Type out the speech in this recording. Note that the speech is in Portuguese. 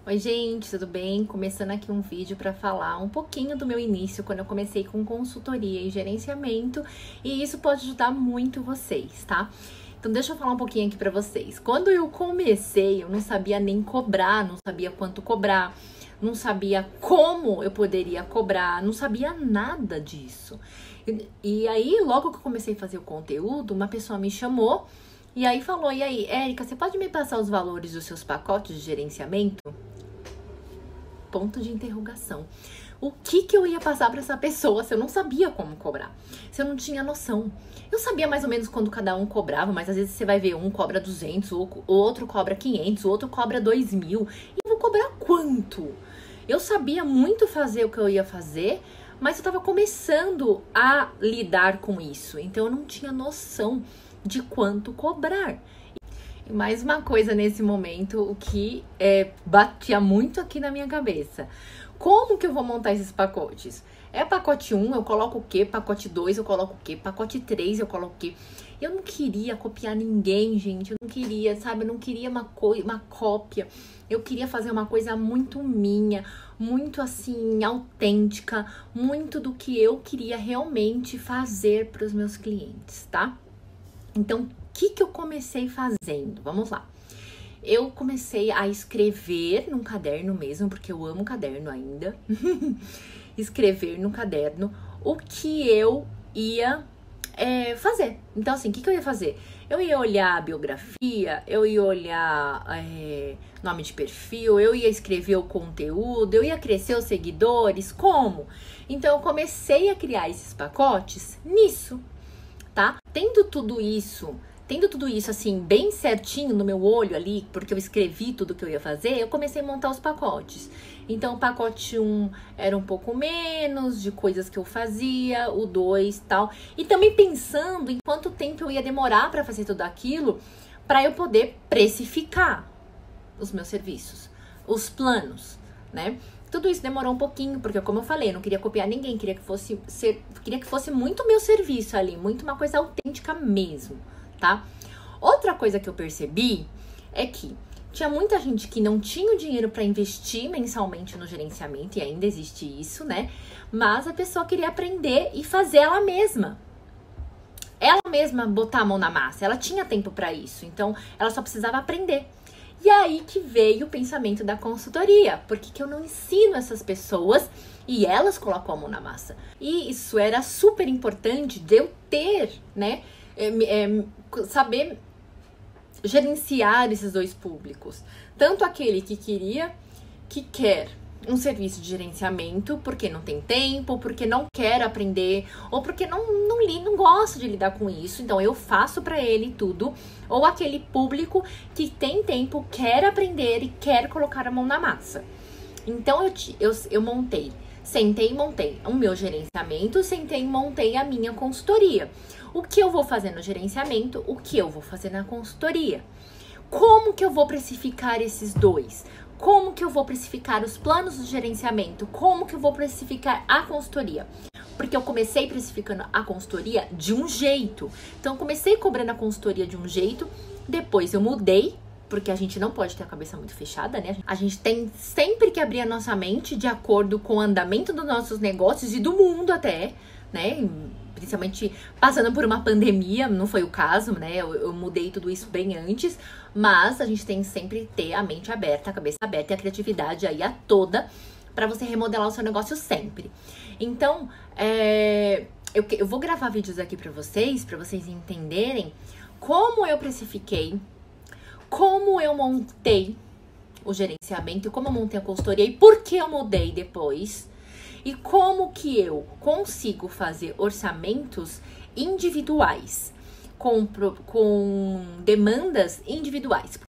Oi gente, tudo bem? Começando aqui um vídeo para falar um pouquinho do meu início, quando eu comecei com consultoria e gerenciamento, e isso pode ajudar muito vocês, tá? Então deixa eu falar um pouquinho aqui para vocês. Quando eu comecei, eu não sabia nem cobrar, não sabia quanto cobrar, não sabia como eu poderia cobrar, não sabia nada disso. E aí, logo que eu comecei a fazer o conteúdo, uma pessoa me chamou e aí falou: e aí, Érica, você pode me passar os valores dos seus pacotes de gerenciamento? Ponto de interrogação. O que eu ia passar para essa pessoa se eu não sabia como cobrar? Se eu não tinha noção? Eu sabia mais ou menos quando cada um cobrava, mas às vezes você vai ver, um cobra 200, o outro cobra 500, o outro cobra 2.000. E eu vou cobrar quanto? Eu sabia muito fazer o que eu ia fazer, mas eu estava começando a lidar com isso. Então eu não tinha noção de quanto cobrar. E mais uma coisa nesse momento, o que batia muito aqui na minha cabeça. Como que eu vou montar esses pacotes? É pacote 1, eu coloco o quê? Pacote 2, eu coloco o quê? Pacote 3, eu coloco o quê? Eu não queria copiar ninguém, gente. Eu não queria, sabe? Eu não queria uma cópia. Eu queria fazer uma coisa muito minha, muito assim, autêntica, muito do que eu queria realmente fazer para os meus clientes, tá? Então, o que eu comecei fazendo? Vamos lá. Eu comecei a escrever num caderno mesmo, porque eu amo caderno ainda. Escrever no caderno o que eu ia fazer. Então, assim, o que eu ia fazer? Eu ia olhar a biografia, eu ia olhar nome de perfil, eu ia escrever o conteúdo, eu ia crescer os seguidores, como? Então, eu comecei a criar esses pacotes nisso, tá? Tendo tudo isso assim, bem certinho no meu olho ali, porque eu escrevi tudo que eu ia fazer, eu comecei a montar os pacotes. Então, o pacote 1 era um pouco menos de coisas que eu fazia, o 2 tal. E também pensando em quanto tempo eu ia demorar para fazer tudo aquilo, para eu poder precificar os meus serviços, os planos, né? Tudo isso demorou um pouquinho, porque como eu falei, eu não queria copiar ninguém, queria que fosse muito meu serviço ali, muito uma coisa autêntica mesmo, tá? Outra coisa que eu percebi é que tinha muita gente que não tinha o dinheiro para investir mensalmente no gerenciamento, e ainda existe isso, né? Mas a pessoa queria aprender e fazer ela mesma. Ela mesma botar a mão na massa, ela tinha tempo para isso, então ela só precisava aprender. E aí que veio o pensamento da consultoria, porque que eu não ensino essas pessoas e elas colocam a mão na massa. E isso era super importante de eu ter, né? Saber gerenciar esses dois públicos. Tanto aquele que quer um serviço de gerenciamento porque não tem tempo, porque não quer aprender, ou porque não gosta de lidar com isso, então eu faço para ele tudo. Ou aquele público que tem tempo, quer aprender e quer colocar a mão na massa. Então eu sentei e montei o meu gerenciamento, sentei e montei a minha consultoria. O que eu vou fazer no gerenciamento, o que eu vou fazer na consultoria. Como que eu vou precificar esses dois? Como que eu vou precificar os planos do gerenciamento? Como que eu vou precificar a consultoria? Porque eu comecei precificando a consultoria de um jeito. Então, eu comecei cobrando a consultoria de um jeito, depois eu mudei, porque a gente não pode ter a cabeça muito fechada, né? A gente tem sempre que abrir a nossa mente de acordo com o andamento dos nossos negócios e do mundo até, né? Principalmente passando por uma pandemia, não foi o caso, né? Eu mudei tudo isso bem antes, mas a gente tem sempre ter a mente aberta, a cabeça aberta e a criatividade aí a toda para você remodelar o seu negócio sempre. Então, eu vou gravar vídeos aqui para vocês entenderem como eu precifiquei, como eu montei o gerenciamento, como eu montei a consultoria e por que eu mudei depois. E como que eu consigo fazer orçamentos individuais, com demandas individuais.